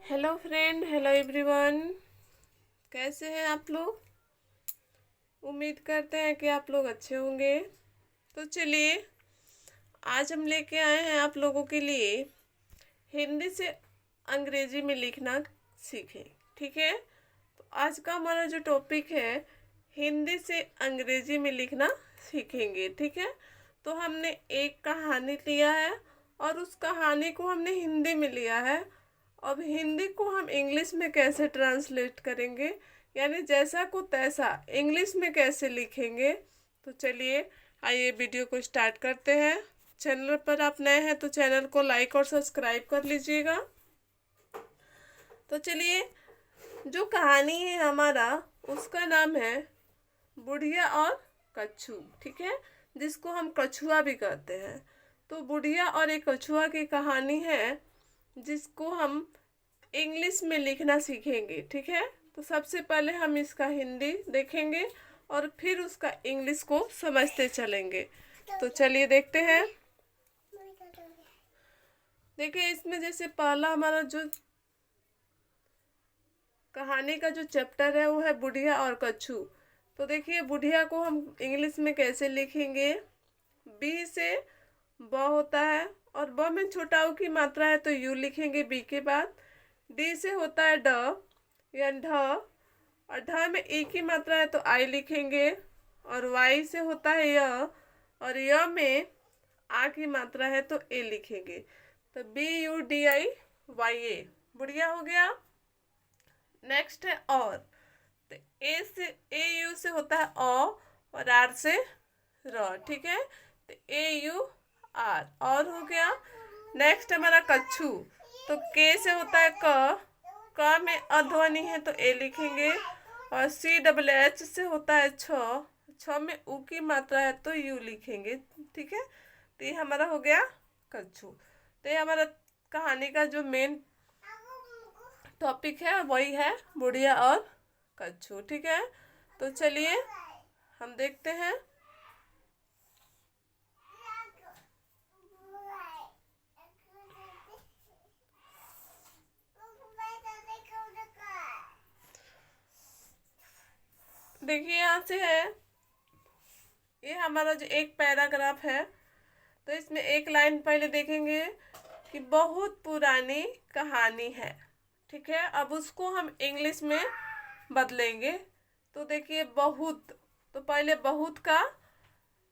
Hello friend, hello everyone. कैसे हैं आप लोग? उम्मीद करते हैं कि आप लोग अच्छे होंगे। तो चलिए, आज हम लेके आए हैं आप लोगों के लिए हिंदी से अंग्रेजी में लिखना सीखें। ठीक है, तो आज का हमारा जो टॉपिक है, हिंदी से अंग्रेजी में लिखना सीखेंगे। ठीक है, तो हमने एक कहानी लिया है और उस कहानी को हमने हिंदी में लिया है। अब हिंदी को हम इंग्लिश में कैसे ट्रांसलेट करेंगे, यानी जैसा को तैसा इंग्लिश में कैसे लिखेंगे। तो चलिए, आइए वीडियो को स्टार्ट करते हैं। चैनल पर आप नए हैं तो चैनल को लाइक और सब्सक्राइब कर लीजिएगा। तो चलिए, जो कहानी है हमारा, उसका नाम है बुढ़िया और कच्छू। ठीक है, जिसको हम कछुआ भी कहते हैं। तो बुढ़िया और एक कछुआ की कहानी है, जिसको हम इंग्लिश में लिखना सीखेंगे। ठीक है, तो सबसे पहले हम इसका हिंदी देखेंगे और फिर उसका इंग्लिश को समझते चलेंगे। तो चलिए देखते हैं। देखिए, इसमें जैसे पहला हमारा जो कहानी का जो चैप्टर है वो है बुढ़िया और कच्छू। तो देखिए, बुढ़िया को हम इंग्लिश में कैसे लिखेंगे। बी से ब होता है और ब में छोटा ऊ की मात्रा है तो यू लिखेंगे बी के बाद। डी से होता है ड या ढ, और ढ में ई की मात्रा है तो आई लिखेंगे। और वाई से होता है य, और य में आ की मात्रा है तो ए लिखेंगे। तो BUDIYA बुढ़िया हो गया। नेक्स्ट है और। तो ए से AU से होता है अ और आर से र। ठीक है, तो AUR और हो गया। नेक्स्ट हमारा कच्छू। तो के से होता है क में अध्वनि है तो ए लिखेंगे। और CHH से होता है छ में उ की मात्रा है तो यू लिखेंगे। ठीक है, तो ये हमारा हो गया कच्छू। तो ये हमारा कहानी का जो मेन टॉपिक है वही है बुढ़िया और कच्छू। ठीक है, तो चलिए हम देखते हैं। देखिए, यहाँ से है, ये हमारा जो एक पैराग्राफ है, तो इसमें एक लाइन पहले देखेंगे कि बहुत पुरानी कहानी है। ठीक है, अब उसको हम इंग्लिश में बदलेंगे। तो देखिए, बहुत, तो पहले बहुत का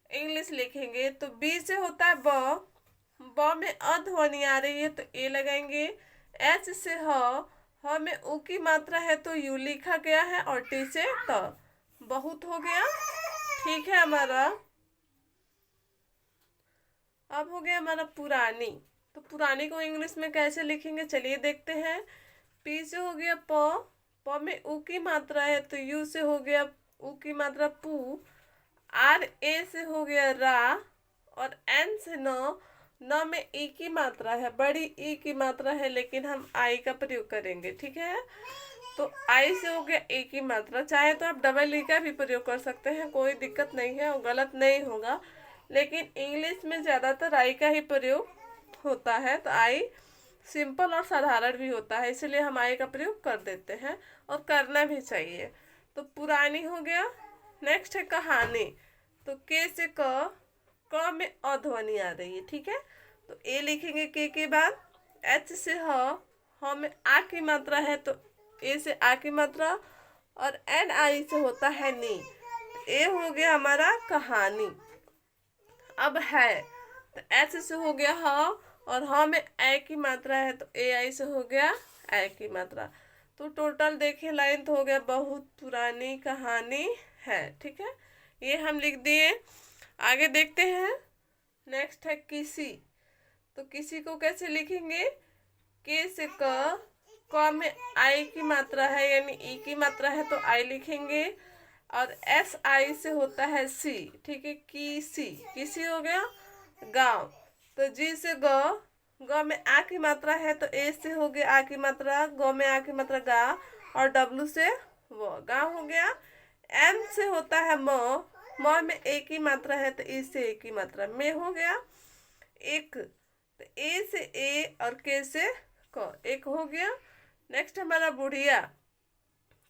इंग्लिश लिखेंगे। तो बी से होता है ब में अ ध्वनि आ रही है तो ए लगाएंगे। एच से ह में उ की मात्रा है तो यू लिखा गया है। और टी से त, बहुत हो गया। ठीक है, हमारा अब हो गया हमारा पुरानी। तो पुरानी को इंग्लिश में कैसे लिखेंगे, चलिए देखते हैं। पी से हो गया प में उ की मात्रा है तो यू से हो गया उ की मात्रा पू। आर ए से हो गया रा, और एन से न में ई की मात्रा है, बड़ी ई की मात्रा है, लेकिन हम आई का प्रयोग करेंगे। ठीक है, तो आई से हो गया ए की मात्रा। चाहे तो आप डबल ई का भी प्रयोग कर सकते हैं, कोई दिक्कत नहीं है और गलत नहीं होगा, लेकिन इंग्लिश में ज़्यादातर आई का ही प्रयोग होता है। तो आई सिंपल और साधारण भी होता है, इसलिए हम आई का प्रयोग कर देते हैं और करना भी चाहिए। तो पुरानी हो गया। नेक्स्ट है कहानी। तो के से क में अध्वनि आ रही है। ठीक है, तो ए लिखेंगे के बाद। एच से ह में आ की मात्रा है तो ए से आ की मात्रा, और एन आई से होता है नी। ए हो गया हमारा कहानी। अब है, तो एच से हो गया और में ए की मात्रा है तो ए आई से हो गया ए की मात्रा। तो टोटल देखिए लाइन तो हो गया बहुत पुरानी कहानी है। ठीक है, ये हम लिख दिए। आगे देखते हैं। नेक्स्ट है किसी। तो किसी को कैसे लिखेंगे। के से क में आई की मात्रा है यानी ई की मात्रा है तो आई लिखेंगे। और एस आई से होता है सी। ठीक है, किसी हो गया गांव। तो जी से ग में आ की मात्रा है तो ए से हो गया आ की मात्रा, ग में आ की मात्रा गा, और डब्लू से वो गांव हो गया। एम से होता है म में ए की मात्रा है तो ई से ए की मात्रा, में हो गया एक। तो ए से ए और के से क, एक हो गया। नेक्स्ट हमारा बुढ़िया,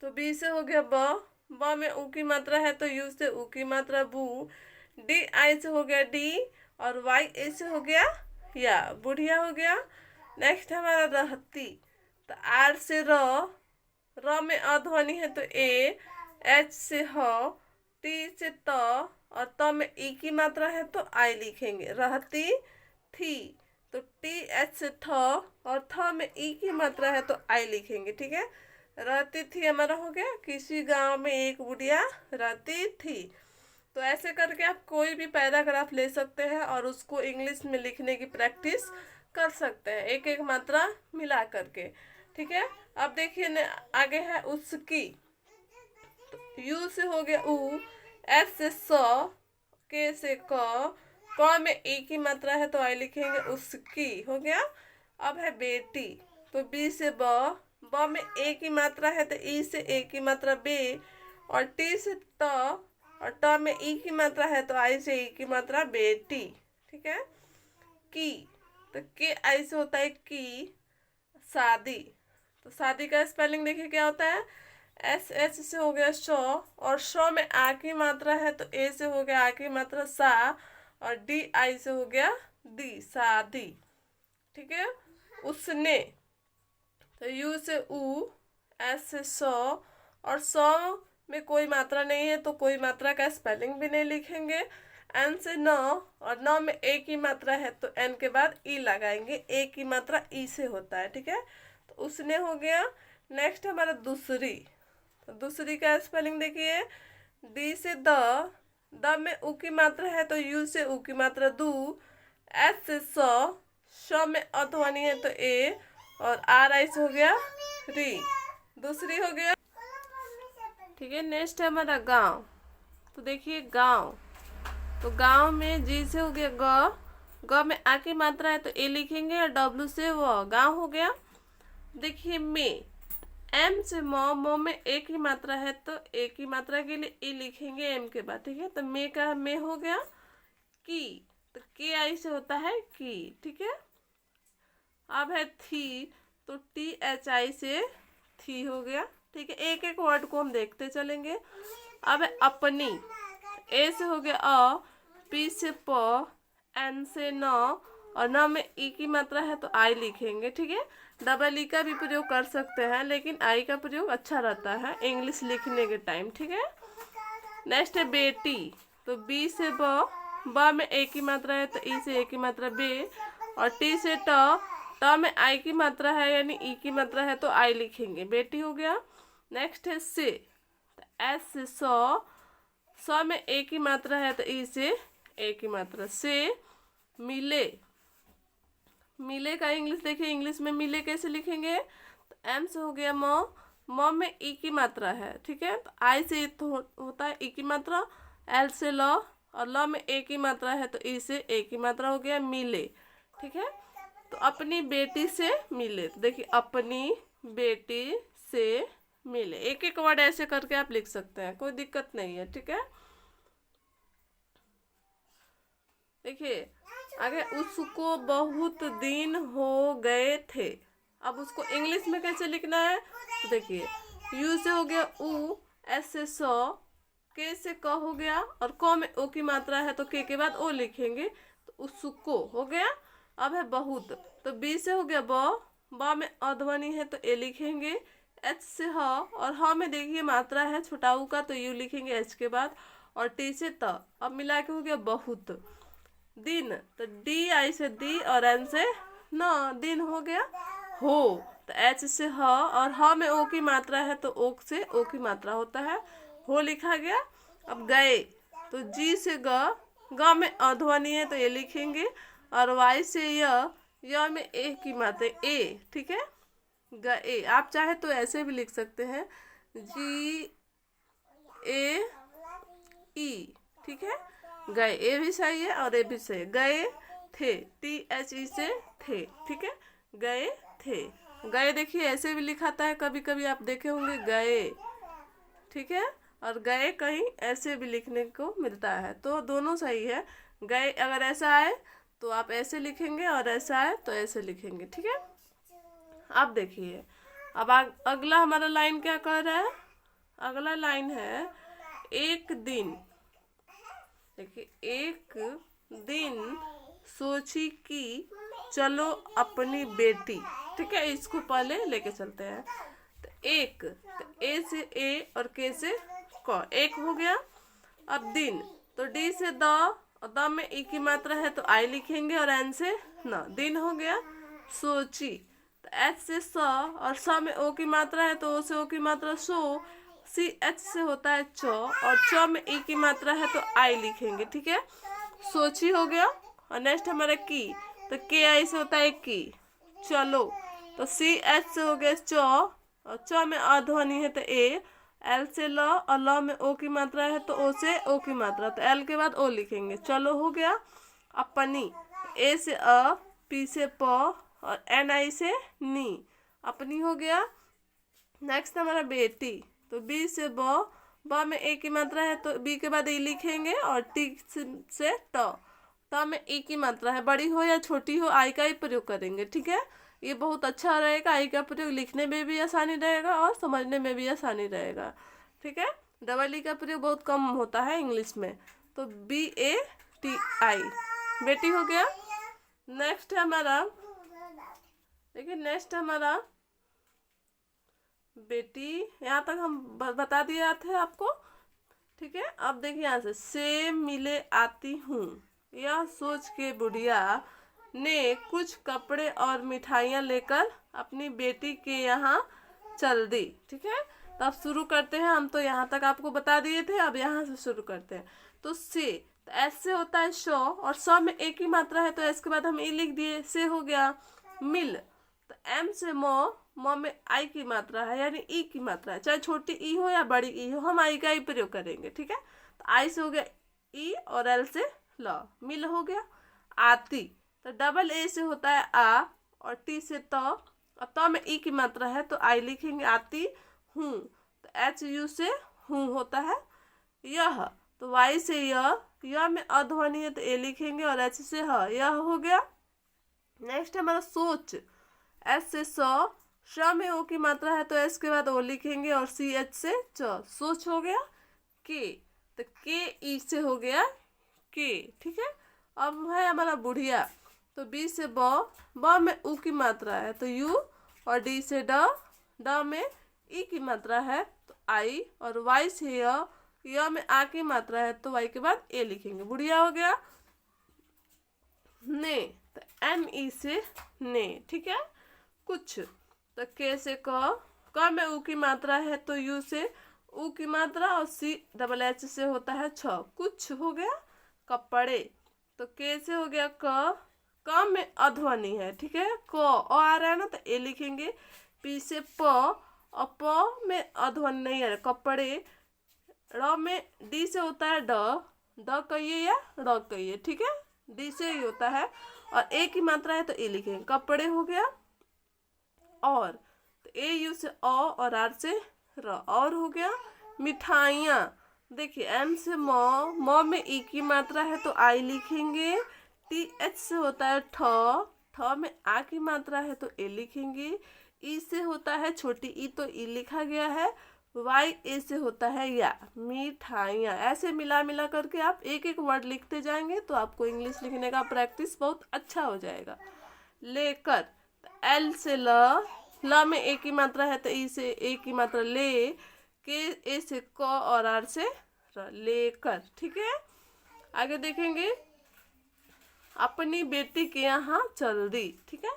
तो बी से हो गया ब में ऊ की मात्रा है तो यू से ऊ की मात्रा बू, डी आई से हो गया डी, और वाई ए से हो गया या, बुढ़िया हो गया। नेक्स्ट हमारा रहती, तो आर से र में अध्वनि है तो ए, एच से ह, टी से त, और त में ई की मात्रा है तो आई लिखेंगे, रहती थी, तो टी एच से थ, और थ में ई की मात्रा है तो आई लिखेंगे, ठीक है। रहती थी हमारा हो गया, किसी गांव में एक बुढ़िया रहती थी। तो ऐसे करके आप कोई भी पैराग्राफ ले सकते हैं और उसको इंग्लिश में लिखने की प्रैक्टिस कर सकते हैं, एक एक मात्रा मिला करके, ठीक है। अब देखिए आगे है उसकी, तो यू से हो गया ऊ, एस से स, के से क में ए की मात्रा है तो आई लिखेंगे, उसकी हो गया। अब है बेटी, तो बी से ब में ए की मात्रा है तो ई से ए की मात्रा बे, और टी से त, और ट में ई की मात्रा है तो आई से ई की मात्रा बेटी, ठीक है। की, तो के आई से होता है की, शादी, तो शादी का स्पेलिंग देखिए क्या होता है, एस एच से हो गया शो, और शो में आ की मात्रा है तो ए से हो गया आ की मात्रा सा, और डी आई से हो गया दी, शादी, ठीक है। उसने, तो यू से ऊ, एस से सौ, और सौ में कोई मात्रा नहीं है तो कोई मात्रा का स्पेलिंग भी नहीं लिखेंगे। एन से न, और न में ए की मात्रा है तो एन के बाद ई लगाएंगे, ए की मात्रा ई से होता है, ठीक है। तो उसने हो गया। नेक्स्ट हमारा दूसरी, तो दूसरी का स्पेलिंग देखिए, डी से द में ऊ की मात्रा है तो यू से ऊ की मात्रा दू, एस से श में अध्वनि है तो ए, और आर आई से हो गया री, दूसरी हो गया, ठीक है। नेक्स्ट है हमारा गांव, तो देखिए गांव, तो गांव में जी से हो गया ग में आ की मात्रा है तो ए लिखेंगे, और डब्ल्यू से वो, गांव हो गया। देखिए में, एम से मो में ए की मात्रा है तो ए की मात्रा के लिए ए लिखेंगे एम के बाद, ठीक है। तो मे का मे हो गया की, तो के आई से होता है की, ठीक है। अब है थी, तो टी एच आई से थी हो गया, ठीक है। एक एक वर्ड को हम देखते चलेंगे। अब है अपनी, ए से हो गया अ, पी से प, एन से न, और न में ई की मात्रा है तो आई लिखेंगे, ठीक है। डबल ई का भी प्रयोग कर सकते हैं लेकिन आई का प्रयोग अच्छा रहता है इंग्लिश लिखने के टाइम, ठीक है। नेक्स्ट है बेटी, तो बी से ब में ए की मात्रा है तो ई से ए की मात्रा बे, और टी से ट में आई की मात्रा है यानी ई की मात्रा है तो आई लिखेंगे, बेटी हो गया। नेक्स्ट है से, तो एस से सौ में ए की मात्रा है तो ई से ए की मात्रा, से। मिले, मिले का इंग्लिश देखिए, इंग्लिश में मिले कैसे लिखेंगे, तो एम से हो गया म में ई की मात्रा है, ठीक है। तो आई से तो होता है ई की मात्रा, एल से ल, और ल में ए की मात्रा है तो ई से ए की मात्रा हो गया, मिले, ठीक है। तो अपनी बेटी से मिले, तो देखिए अपनी बेटी से मिले, एक एक वर्ड ऐसे करके आप लिख सकते हैं, कोई दिक्कत नहीं है, ठीक है। देखिए आगे, उसको बहुत दिन हो गए थे, अब उसको इंग्लिश में कैसे लिखना है, तो देखिए यू से हो गया ऊ, एस से सौ, के से क हो गया, और क में ओ की मात्रा है तो के के बाद ओ लिखेंगे, तो उसको हो गया। अब है बहुत, तो बी से हो गया ब में अध्वनि है तो ए लिखेंगे, एच से ह, और ह में देखिए मात्रा है छोटा ऊ का तो यू लिखेंगे एच के बाद, और टी से त, अब मिला के हो गया बहुत। दिन, तो डी आई से दी, और एन से न, दिन हो गया। हो, तो एच से ह, और ह में ओ की मात्रा है तो ओ से ओ की मात्रा होता है, हो लिखा गया। अब गए, तो जी से ग में अध्वनि है तो ये लिखेंगे, और वाई से य में ए की मात्रा ए, ठीक है। गए, आप चाहे तो ऐसे भी लिख सकते हैं, जी ए ई, ठीक है। गए, ए भी सही है और ए भी सही है, गए थे, टी एच ई से थे, ठीक है। गए थे, गए देखिए ऐसे भी लिखाता है, कभी कभी आप देखे होंगे गए, ठीक है। और गए कहीं ऐसे भी लिखने को मिलता है, तो दोनों सही है। गए अगर ऐसा आए तो आप ऐसे लिखेंगे और ऐसा आए तो ऐसे लिखेंगे, ठीक है। अब देखिए अब अगला हमारा लाइन क्या कर रहा है, अगला लाइन है एक दिन। देखिए, एक दिन सोची कि चलो अपनी बेटी, ठीक है, इसको पहले लेके चलते हैं। तो एक, तो ए से ए और के से क, एक हो गया। अब दिन, तो डी से द, और द में ई की मात्रा है तो आई लिखेंगे, और एन से न, दिन हो गया। सोची, तो एच से स, और स में ओ की मात्रा है तो ओ से ओ की मात्रा सो। सी एच से होता है च, और च में ई की मात्रा है तो आई लिखेंगे, ठीक है। सोची हो गया। और नेक्स्ट हमारा की, तो के आई से होता है की, चलो। तो सी एच से हो गया च, और च में अ ध्वनि है तो ए। एल से ल, और ल में ओ की मात्रा है तो ओ से ओ की मात्रा, तो एल के बाद ओ लिखेंगे, चलो हो गया। अपनी, ए से अ, पी से प, और एन आई से नी, अपनी हो गया। नेक्स्ट हमारा बेटी, तो बी से ब में ए की मात्रा है तो बी के बाद ई लिखेंगे, और टी से ट में ई की मात्रा है, बड़ी हो या छोटी हो आई का ही प्रयोग करेंगे, ठीक है। ये बहुत अच्छा रहेगा, आई का प्रयोग लिखने में भी आसानी रहेगा और समझने में भी आसानी रहेगा, ठीक है। डबल ई का प्रयोग बहुत कम होता है इंग्लिश में। तो बी ए टी आई, बेटी हो गया। नेक्स्ट है हमारा, देखिए नेक्स्ट हमारा बेटी, यहाँ तक हम बता दिए थे आपको, ठीक है। अब देखिए यहाँ से मिले आती हूँ, यह सोच के बुढ़िया ने कुछ कपड़े और मिठाइयाँ लेकर अपनी बेटी के यहाँ चल दी, ठीक है। तो अब शुरू करते हैं, हम तो यहाँ तक आपको बता दिए थे, अब यहाँ से शुरू करते हैं। तो से, तो एस से होता है शो, और सौ में एक ही मात्रा है तो एस के बाद हम ई लिख दिए, से हो गया मिल। तो एम से म में आई की मात्रा है यानी ई की मात्रा है, चाहे छोटी ई हो या बड़ी ई हो, हम आई का ही प्रयोग करेंगे, ठीक है। तो आई से हो गया ई, और एल से ल, मिल हो गया। आती, तो डबल ए से होता है आ, और टी से त, और त में ई की मात्रा है तो आई लिखेंगे, आती हूँ। तो एच यू से हूँ होता है। यह, तो वाई से यह में अध्वनि है तो ए लिखेंगे, और एच से ह, यह हो गया। नेक्स्ट हमारा सोच, एस से श में ओ की मात्रा है तो एस के बाद ओ लिखेंगे, और सी एच से च, सोच हो गया। के, तो के ई से हो गया के, ठीक है। अब है हमारा बुढ़िया, तो बी से ब में ऊ की मात्रा है तो यू, और डी से ड में ई की मात्रा है तो आई, और वाई से य में आ की मात्रा है तो वाई के बाद ए लिखेंगे, बुढ़िया हो गया। ने, तो एम ई से ने, ठीक है। कुछ, तो के से क में ऊ की मात्रा है तो यू से ऊ की मात्रा, और सी डबल एच से होता है छ, कुछ हो गया। कपड़े, तो के से हो गया क में अध्वनि है, ठीक है, क आ रहा है ना तो ए लिखेंगे। पी से प, और प में अध्वनि नहीं है, कपड़े। र में डी से होता है द कहिए या र कहिए, ठीक है, डी से ही होता है, और ए की मात्रा है तो ए लिखेंगे, कपड़े हो गया। और, तो ए यू से और आर से र, और हो गया। मिठाइयाँ, देखिए एम से म में ई की मात्रा है तो आई लिखेंगे। टी एच से होता है ठ में आ की मात्रा है तो ए लिखेंगे। ई से होता है छोटी ई तो ई लिखा गया है। वाई ए से होता है या, मिठाइयाँ। ऐसे मिला मिला करके आप एक एक वर्ड लिखते जाएंगे तो आपको इंग्लिश लिखने का प्रैक्टिस बहुत अच्छा हो जाएगा। लेकर, एल से ल में ए की मात्रा है तो ई से ए की मात्रा ले। के ए से क, और आर से र, लेकर, ठीक है। आगे देखेंगे, अपनी बेटी के यहाँ चल दी, ठीक है।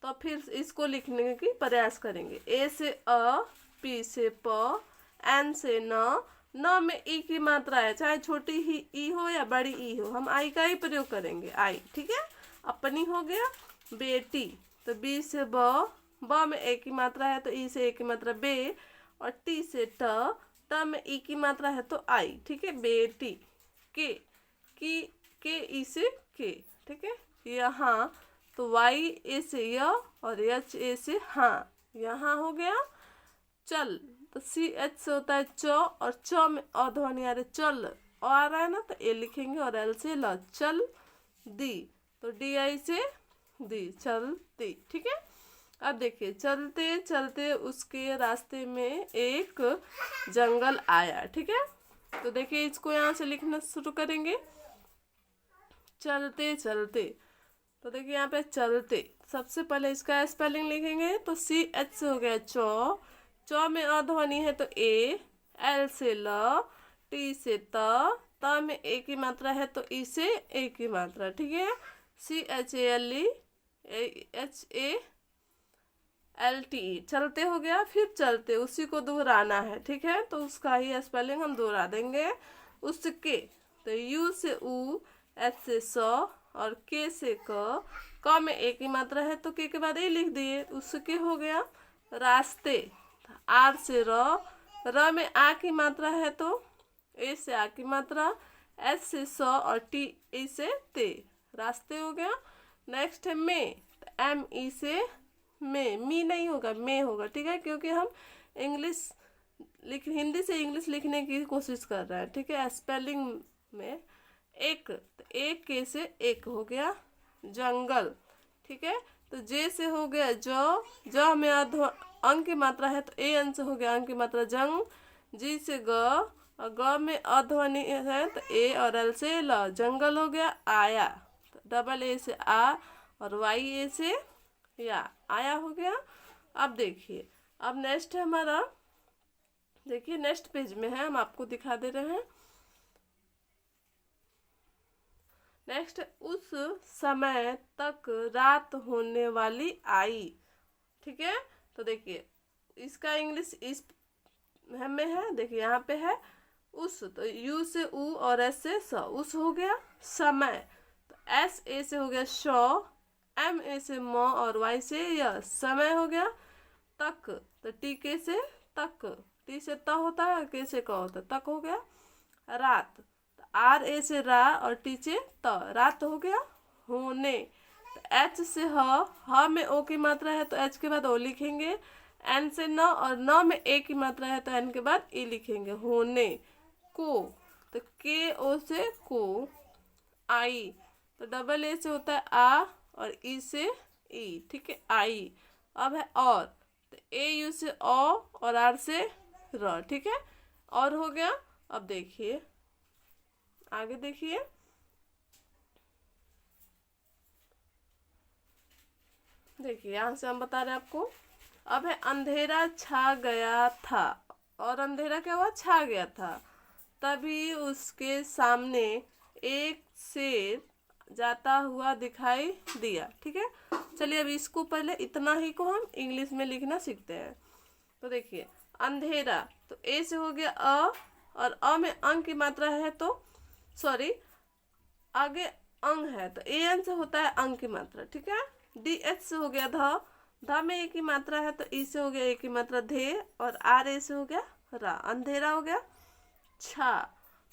तो फिर इसको लिखने की प्रयास करेंगे। ए से अ, पी से प, एन से न में ई की मात्रा है, चाहे छोटी ही ई हो या बड़ी ई हो, हम आई का ही प्रयोग करेंगे, आई, ठीक है। अपनी हो गया। बेटी, तो बी से ब में ए की मात्रा है तो ई से ए की मात्रा बे, और टी से ट में ई की मात्रा है तो आई, ठीक है। बेटी। के ई से के, ठीक है। यहाँ, तो वाई ए से य, और एच ए से हाँ, यहाँ हो गया। चल, तो सी एच से होता है च, और च में अध्वनि आ रही, चल आ रहा है ना तो ए लिखेंगे, और एल से ल, चल दी, तो डी आई से दी, चल दी, ठीक है। अब देखिए, चलते चलते उसके रास्ते में एक जंगल आया। ठीक है, तो देखिए इसको यहाँ से लिखना शुरू करेंगे। चलते चलते, तो देखिए यहाँ पे चलते, सबसे पहले इसका स्पेलिंग लिखेंगे तो CH से हो गया चौ, चौ में अ ध्वनि है तो ए, एल से ल, टी से त में ए की मात्रा है तो ई से ए की मात्रा। ठीक है, CHALE चलते हो गया। फिर चलते, उसी को दोहराना है। ठीक है, तो उसका ही स्पेलिंग हम दोहरा देंगे। उसके, तो यू से उ, एच से स और के से क में ए की मात्रा है तो के के बाद ए लिख दिए। उसके हो गया। रास्ते, आर से र में आ की मात्रा है तो ए से आ की मात्रा, एच से स और टी ई से ते, रास्ते हो गया। नेक्स्ट है में, तो एम ई से में, मी नहीं होगा, में होगा। ठीक है, क्योंकि हम इंग्लिश हिंदी से इंग्लिश लिखने की कोशिश कर रहे हैं। ठीक है, स्पेलिंग में एक, तो एक के से एक हो गया जंगल। ठीक है, तो जे से हो गया ज में अंक की मात्रा है तो ए अन से हो गया अंक की मात्रा जंग। जी से ग, और ग में अध्वनि है तो ए और एल से ल, जंगल हो गया। आया, तो डबल ए से आ और वाई ए से या, आया हो गया। अब देखिए, अब नेक्स्ट है हमारा, देखिए नेक्स्ट पेज में है, हम आपको दिखा दे रहे हैं। नेक्स्ट, उस समय तक रात होने वाली आई। ठीक है, तो देखिए इसका इंग्लिश इस में है, देखिए यहाँ पे है उस, तो यू से उ और एस से स, उस हो गया। समय, तो एस ए से हो गया शौ, एम ए से म और वाई से य, समय हो गया। तक, तो टी के से तक, टी से त होता है, के से क होता है, तक हो गया। रात, तो आर ए से रा और टी से त, रात हो गया। होने, तो एच से ह में ओ की मात्रा है तो एच के बाद ओ लिखेंगे। एन से न और न में ए की मात्रा है तो एन के बाद ई लिखेंगे। होने को, तो के ओ से को। आई, तो डबल ए से होता है आ और ई से ई। ठीक है, आई। अब है और, तो ए यू से ओ और आर से र। ठीक है, और हो गया। अब देखिए आगे, देखिए देखिए यहाँ से हम बता रहे हैं आपको। अब है अंधेरा छा गया था, और अंधेरा क्या हुआ, छा गया था। तभी उसके सामने एक शेर जाता हुआ दिखाई दिया। ठीक है, चलिए अब इसको पहले इतना ही को हम इंग्लिश में लिखना सीखते हैं। तो देखिए अंधेरा, तो ए से हो गया अ, और अ में अंग की मात्रा है तो सॉरी आगे अंग है तो ए एन से होता है अंग की मात्रा। ठीक है, डी एच से हो गया ध में ए की मात्रा है तो ई से हो गया ए की मात्रा धे, और आर ए से हो गया रा, अंधेरा हो गया। छा,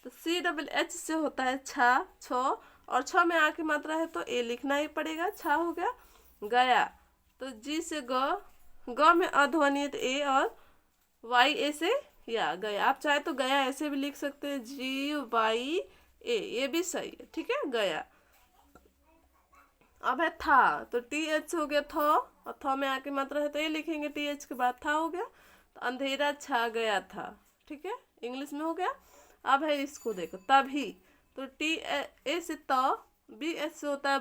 तो सी डबल एच से होता है छा, छो, और छ में आ की मात्रा है तो ए लिखना ही पड़ेगा, छा हो गया। गया, तो जी से ग में अध्वनि है तो ए, और वाई ए से या, गया। आप चाहे तो गया ऐसे भी लिख सकते हैं, GYA, ये भी सही है। ठीक है, गया। अब है था, तो TH से हो गया थ, और थ में आके मात्रा है तो ये लिखेंगे TH के बाद, था हो गया। तो अंधेरा छा गया था। ठीक है, इंग्लिश में हो गया। अब है इसको देखो, तभी, तो TA से त, BH से होता है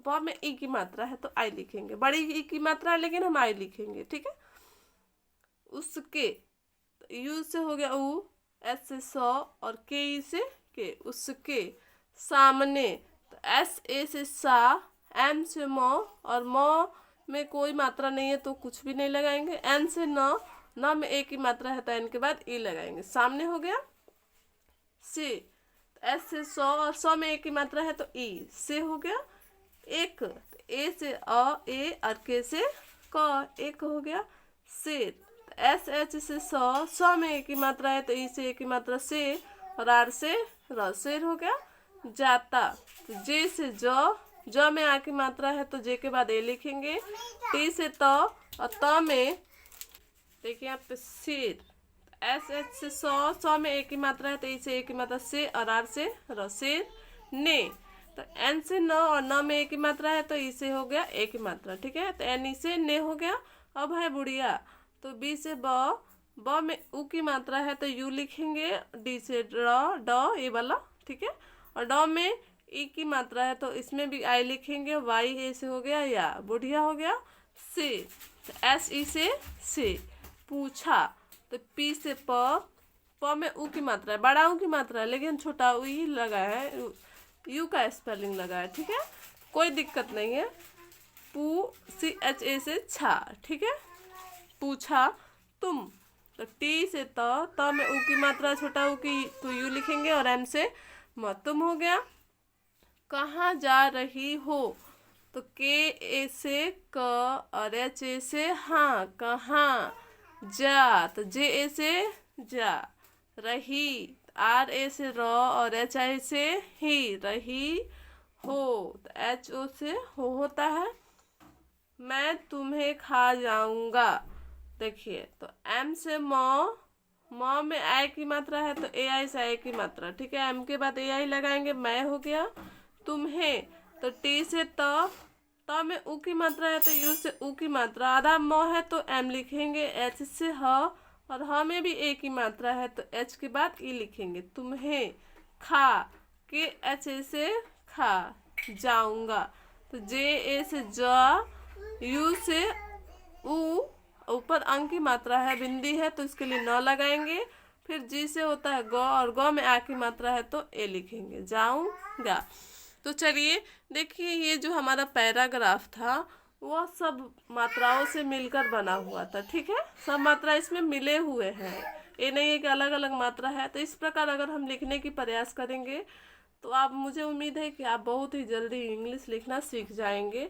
भ में ई की मात्रा है तो आई लिखेंगे, बड़ी ई की मात्रा है लेकिन हम आई लिखेंगे। ठीक है, उसके, तो यू से हो गया उ, एस से स और के ई से के, उसके सामने, तो एस ए से सा, एम से म, और म में कोई मात्रा नहीं है तो कुछ भी नहीं लगाएंगे। एन से न में ए की मात्रा है तो एन के बाद ई लगाएंगे। सामने हो गया। से, तो एस से सौ और सौ में ए की मात्रा है तो ई, से हो गया। एक, तो ए से अ, ए और के से क, एक हो गया। शेर, तो एस एच से सौ में ए की मात्रा है तो ई से ए की मात्रा से, और आर से र, शेर हो गया। जाता, तो जे से ज में आ की मात्रा है तो जे के बाद ए लिखेंगे। टी से त, और त में देखिए यहाँ पे शेर, एस एच से सौ में ए की मात्रा है तो ई से ए की मात्रा से, और आर से र, शेर। ने, तो एन से न और न में एक ही मात्रा है तो ई से हो गया एक ही मात्रा, ठीक है। तो एन ई से ने हो गया। अब है बुढ़िया, तो बी से ब में उ की मात्रा है तो यू लिखेंगे, डी से ड ये वाला, ठीक है। और ड में ई की मात्रा है तो इसमें भी आई लिखेंगे, वाई ए से हो गया या, बुढ़िया हो गया। से, तो एस ई से पूछा, तो पी से प में उ की मात्रा है, बड़ा उ की मात्रा है लेकिन छोटा उ ही लगा है, यू का स्पेलिंग लगा है, ठीक है, कोई दिक्कत नहीं है। CHA से छा, ठीक है। पूछा तुम, तो टी से त में उ की मात्रा छोटा उ की तो यू लिखेंगे और एम से म, तुम हो गया। कहाँ जा रही हो, तो के से क और एच ए से हाँ, कहाँ। जा, तो जे ए से जा। रही, आर ए से र और एच आई से ही, रही हो, तो एच ओ से हो होता है। मैं तुम्हें खा जाऊंगा, देखिए, तो एम से म में आई की मात्रा है तो ए आई से आई की मात्रा, ठीक है। एम के बाद ए आई लगाएंगे, मैं हो गया। तुम्हें, तो टी से त में उ की मात्रा है तो यू से उ की मात्रा, आधा म है तो एम लिखेंगे। एच से ह और ह में भी ए की मात्रा है तो एच के बाद ई लिखेंगे। तुम्हें खा, के एच ए से खा जाऊंगा, तो जे ए से जा, यू से उ, ऊपर अंक की मात्रा है, बिंदी है तो इसके लिए न लगाएंगे। फिर जी से होता है ग और ग में आ की मात्रा है तो ए लिखेंगे, जाऊंगा। तो चलिए देखिए, ये जो हमारा पैराग्राफ था वह सब मात्राओं से मिलकर बना हुआ था, ठीक है। सब मात्रा इसमें मिले हुए हैं, ये नहीं है कि अलग अलग मात्रा है। तो इस प्रकार अगर हम लिखने की प्रयास करेंगे तो आप, मुझे उम्मीद है कि आप बहुत ही जल्दी इंग्लिश लिखना सीख जाएंगे।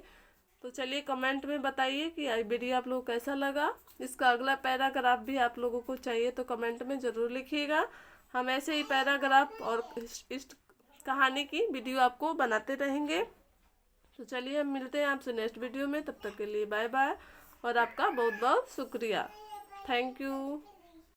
तो चलिए कमेंट में बताइए कि वीडियो आप लोग कैसा लगा। इसका अगला पैराग्राफ भी आप लोगों को चाहिए तो कमेंट में ज़रूर लिखिएगा। हम ऐसे ही पैराग्राफ और इस कहानी की वीडियो आपको बनाते रहेंगे। तो चलिए हम मिलते हैं आपसे नेक्स्ट वीडियो में, तब तक के लिए बाय बाय और आपका बहुत बहुत शुक्रिया। Thank you.